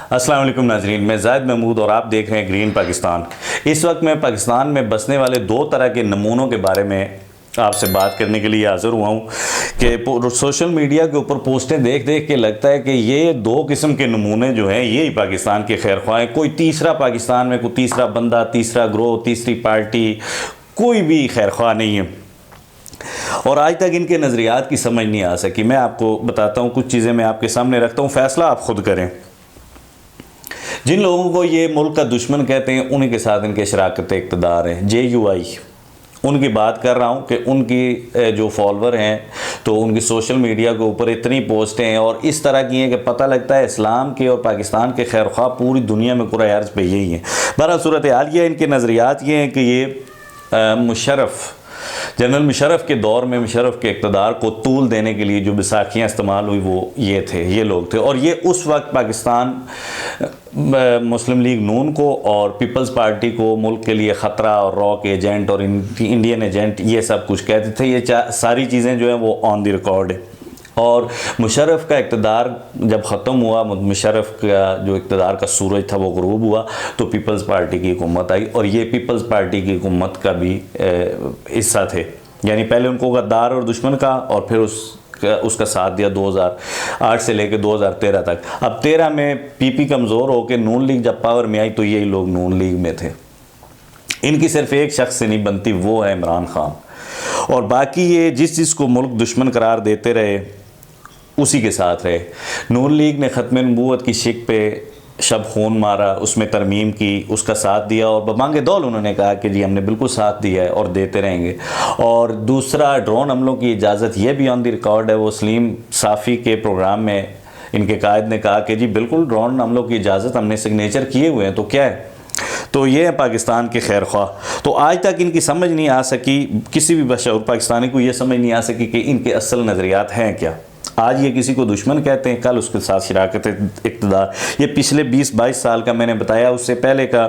अस्सलाम वालेकुम नाजरीन, मैं ज़ाहिद महमूद और आप देख रहे हैं ग्रीन पाकिस्तान। इस वक्त मैं पाकिस्तान में बसने वाले दो तरह के नमूनों के बारे में आपसे बात करने के लिए हाज़िर हुआ हूँ कि सोशल मीडिया के ऊपर पोस्टें देख देख के लगता है कि ये दो किस्म के नमूने जो हैं यही पाकिस्तान के खैर ख्वाह हैं। कोई तीसरा पाकिस्तान में कोई तीसरा बंदा, तीसरा ग्रोह, तीसरी पार्टी कोई भी खैर ख्वाह नहीं है और आज तक इनके नज़रियात की समझ नहीं आ सकी। मैं आपको बताता हूँ, कुछ चीज़ें मैं आपके सामने रखता हूँ, फ़ैसला आप ख़ुद करें। जिन लोगों को ये मुल्क का दुश्मन कहते हैं उन्हीं के साथ इनके शराकत इक़्तिदार हैं। JUI उनकी बात कर रहा हूँ कि उनकी जो फॉलोअर हैं तो उनकी सोशल मीडिया के ऊपर इतनी पोस्टें हैं और इस तरह की हैं कि पता लगता है इस्लाम के और पाकिस्तान के खैर ख्वाह पूरी दुनिया में कुर्रा अर्ज़ पे यही हैं। बहरहाल सूरत हाल ये इनके नज़रियात ये हैं कि ये मुशर्रफ, जनरल मुशर्रफ के दौर में मुशर्रफ के इक़्तिदार को तूल देने के लिए जो बैसाखियाँ इस्तेमाल हुई वो ये लोग थे। और ये उस वक्त पाकिस्तान मुस्लिम लीग नून को और पीपल्स पार्टी को मुल्क के लिए ख़तरा और रॉक एजेंट और इंडियन एजेंट ये सब कुछ कहते थे। ये सारी चीज़ें जो हैं वो ऑन द रिकॉर्ड है। और मुशर्रफ का इक़्तिदार जब ख़त्म हुआ, मुशर्रफ का जो इक़्तिदार का सूरज था वो ग़ुरूब हुआ, तो पीपल्स पार्टी की हुकूमत आई और ये पीपल्स पार्टी की हुकूमत का भी हिस्सा थे। यानी पहले उनको गद्दार और दुश्मन का और फिर उसका साथ दिया 2008 से लेकर 2013 तक। अब 13 में PP कमज़ोर होकर नून लीग जब पावर में आई तो यही लोग नून लीग में थे। इनकी सिर्फ एक शख्स से नहीं बनती, वो है इमरान खान। और बाकी ये जिस चीज़ को मुल्क दुश्मन करार देते रहे उसी के साथ रहे। नून लीग ने ख़त्म नबूवत की शिक पे शब खून मारा, उसमें तरमीम की, उसका साथ दिया और बमांगे दौल उन्होंने कहा कि जी हमने बिल्कुल साथ दिया है और देते रहेंगे। और दूसरा, ड्रोन हमलों की इजाज़त ये भी ऑन द रिकॉर्ड है। वो सलीम साफ़ी के प्रोग्राम में इनके कायद ने कहा कि जी बिल्कुल ड्रोन हमलों की इजाज़त हमने सिग्नेचर किए हुए हैं, तो क्या है। तो ये है पाकिस्तान के खैर ख्वाह। तो आज तक इनकी समझ नहीं आ सकी, किसी भी बशऊर पाकिस्तानी को ये समझ नहीं आ सकी कि इनके असल नज़रियात हैं क्या। आज ये किसी को दुश्मन कहते हैं, कल उसके साथ शराकत इक़्तिदार। ये पिछले 20-22 साल का मैंने बताया, उससे पहले का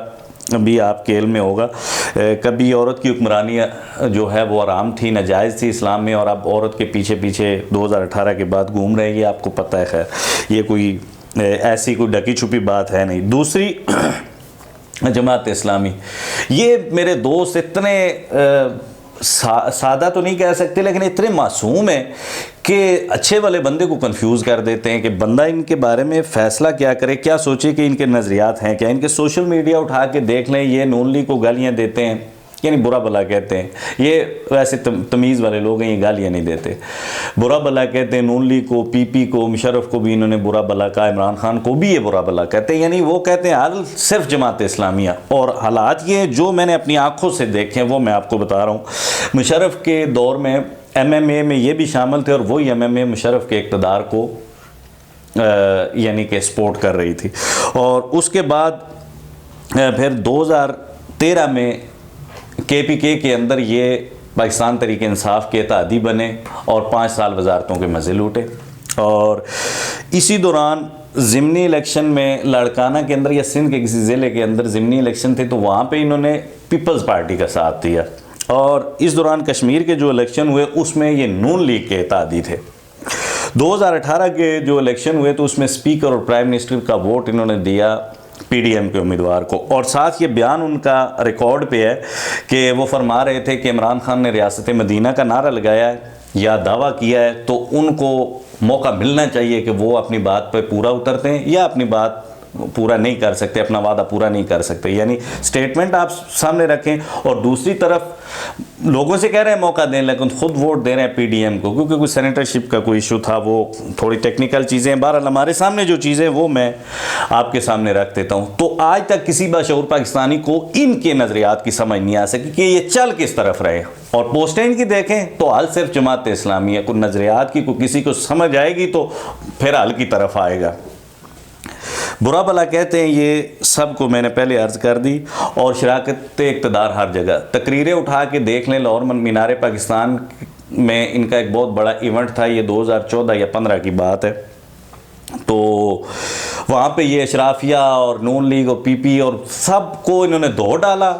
भी आपके इल्म में होगा। कभी औरत की हुक्मरानी जो है वो आराम थी, नाजायज़ थी इस्लाम में, और अब औरत के पीछे पीछे 2018 के बाद घूम रहे हैं, ये आपको पता है। खैर ये कोई ऐसी कोई ढकी छुपी बात है नहीं। दूसरी, जमात इस्लामी, ये मेरे दोस्त इतने सादा तो नहीं कह सकते लेकिन इतने मासूम हैं कि अच्छे वाले बंदे को कंफ्यूज कर देते हैं कि बंदा इनके बारे में फ़ैसला क्या करे, क्या सोचे कि इनके नज़रियात हैं क्या। इनके सोशल मीडिया उठा के देख लें, ये नून लीग को गालियाँ देते हैं, यानी बुरा भला कहते हैं। ये वैसे तमीज़ वाले लोग हैं, ये गालियाँ नहीं देते, बुरा भला कहते हैं। नून लीग को, PP को, मुशर्रफ को भी इन्होंने बुरा भला कहा, इमरान खान को भी ये बुरा भला कहते हैं। यानी वो कहते हैं हाल सिर्फ जमात इस्लामिया। और हालात ये जो मैंने अपनी आँखों से देखे वो मैं आपको बता रहा हूँ। मुशर्रफ के दौर में MMA में ये भी शामिल थे और वही MMA मुशर्रफ के इक़्तिदार को यानी कि सपोर्ट कर रही थी। और उसके बाद फिर 2013 में KPK के अंदर ये पाकिस्तान तहरीक इंसाफ के इत्तेहादी बने और 5 साल वजारतों के मज़े लूटे। और इसी दौरान ज़िमनी इलेक्शन में लाड़काना के अंदर या सिंध के किसी ज़िले के अंदर ज़िमनी इलेक्शन थे, तो वहाँ पे इन्होंने पीपल्स पार्टी का साथ दिया। और इस दौरान कश्मीर के जो इलेक्शन हुए उसमें ये नून लीग के इत्तेहादी थे। 2018 के जो इलेक्शन हुए तो उसमें स्पीकर और प्राइम मिनिस्टर का वोट इन्होंने दिया PDM के उम्मीदवार को। और साथ ये बयान उनका रिकॉर्ड पे है कि वो फरमा रहे थे कि इमरान खान ने रियासत मदीना का नारा लगाया है या दावा किया है तो उनको मौका मिलना चाहिए कि वो अपनी बात पे पूरा उतरते हैं या अपनी बात पूरा नहीं कर सकते, अपना वादा पूरा नहीं कर सकते। यानी स्टेटमेंट आप सामने रखें। और दूसरी तरफ लोगों से कह रहे हैं मौका दें लेकिन खुद वोट दे रहे हैं PDM को, क्योंकि कोई सेनेटरशिप का कोई इशू था, वो थोड़ी टेक्निकल चीज़ें हैं। बहरहाल हमारे सामने जो चीज़ें वो मैं आपके सामने रख देता हूँ। तो आज तक किसी बशऊर पाकिस्तानी को इनके नज़रियात की समझ नहीं आ सकी कि ये चल किस तरफ रहे। और पोस्टें इनकी देखें तो हाल सिर्फ जमात इस्लामी है। कोई नज़रियात की कोई किसी को समझ आएगी तो फिर हाल की तरफ आएगा। बुरा भला कहते हैं, ये सब को मैंने पहले अर्ज़ कर दी। और शराकत इक़्तिदार हर जगह, तकरीरें उठा के देख लें। लाहौर मीनार पाकिस्तान में इनका एक बहुत बड़ा इवेंट था, ये 2014 या 15 की बात है। तो वहाँ पे ये अशराफिया और नून लीग और PP और सब को इन्होंने धो डाला।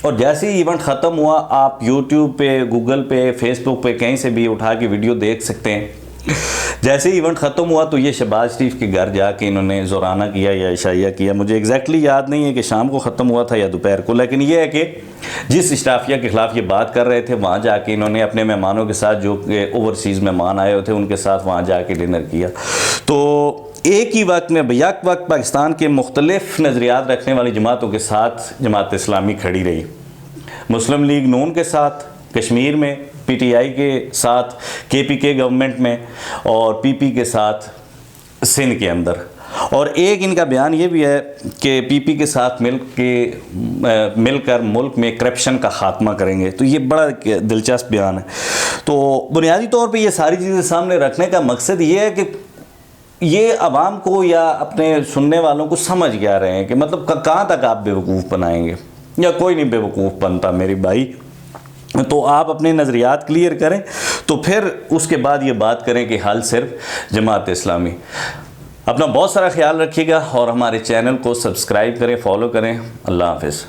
और जैसे ही इवेंट ख़त्म हुआ, आप YouTube पे, गूगल पे, फेसबुक पे कहीं से भी उठा के वीडियो देख सकते हैं। जैसे ही इवेंट ख़त्म हुआ तो ये शहबाज शरीफ के घर जाके इन्होंने ज़ोराना किया या इशाइया किया, मुझे एग्जैक्टली याद नहीं है कि शाम को ख़त्म हुआ था या दोपहर को, लेकिन ये है कि जिस इस्टाफिया के ख़िलाफ़ ये बात कर रहे थे वहाँ जाके इन्होंने अपने मेहमानों के साथ, जो ओवरसीज़ मेहमान आए हुए थे उनके साथ वहाँ जाके डिनर किया। तो एक ही वक्त में बैक वक्त पाकिस्तान के मुख्तलिफ नज़रियात रखने वाली जमातों के साथ जमात इस्लामी खड़ी रही। मुस्लिम लीग नून के साथ कश्मीर में, PTI के साथ KPK गवर्नमेंट में, और PP के साथ सिंध के अंदर। और एक इनका बयान ये भी है कि PP के साथ मिलकर मुल्क में करप्शन का ख़ात्मा करेंगे। तो ये बड़ा दिलचस्प बयान है। तो बुनियादी तौर पे ये सारी चीज़ें सामने रखने का मकसद ये है कि ये आवाम को या अपने सुनने वालों को समझ क्या रहे हैं कि मतलब कहाँ तक आप बेवकूफ़ बनाएंगे, या कोई नहीं बेवकूफ़ बनता मेरी भाई। तो आप अपने नज़रियात क्लियर करें, तो फिर उसके बाद ये बात करें कि हल सिर्फ जमात इस्लामी। अपना बहुत सारा ख्याल रखिएगा और हमारे चैनल को सब्सक्राइब करें, फॉलो करें। अल्लाह हाफ़िज़।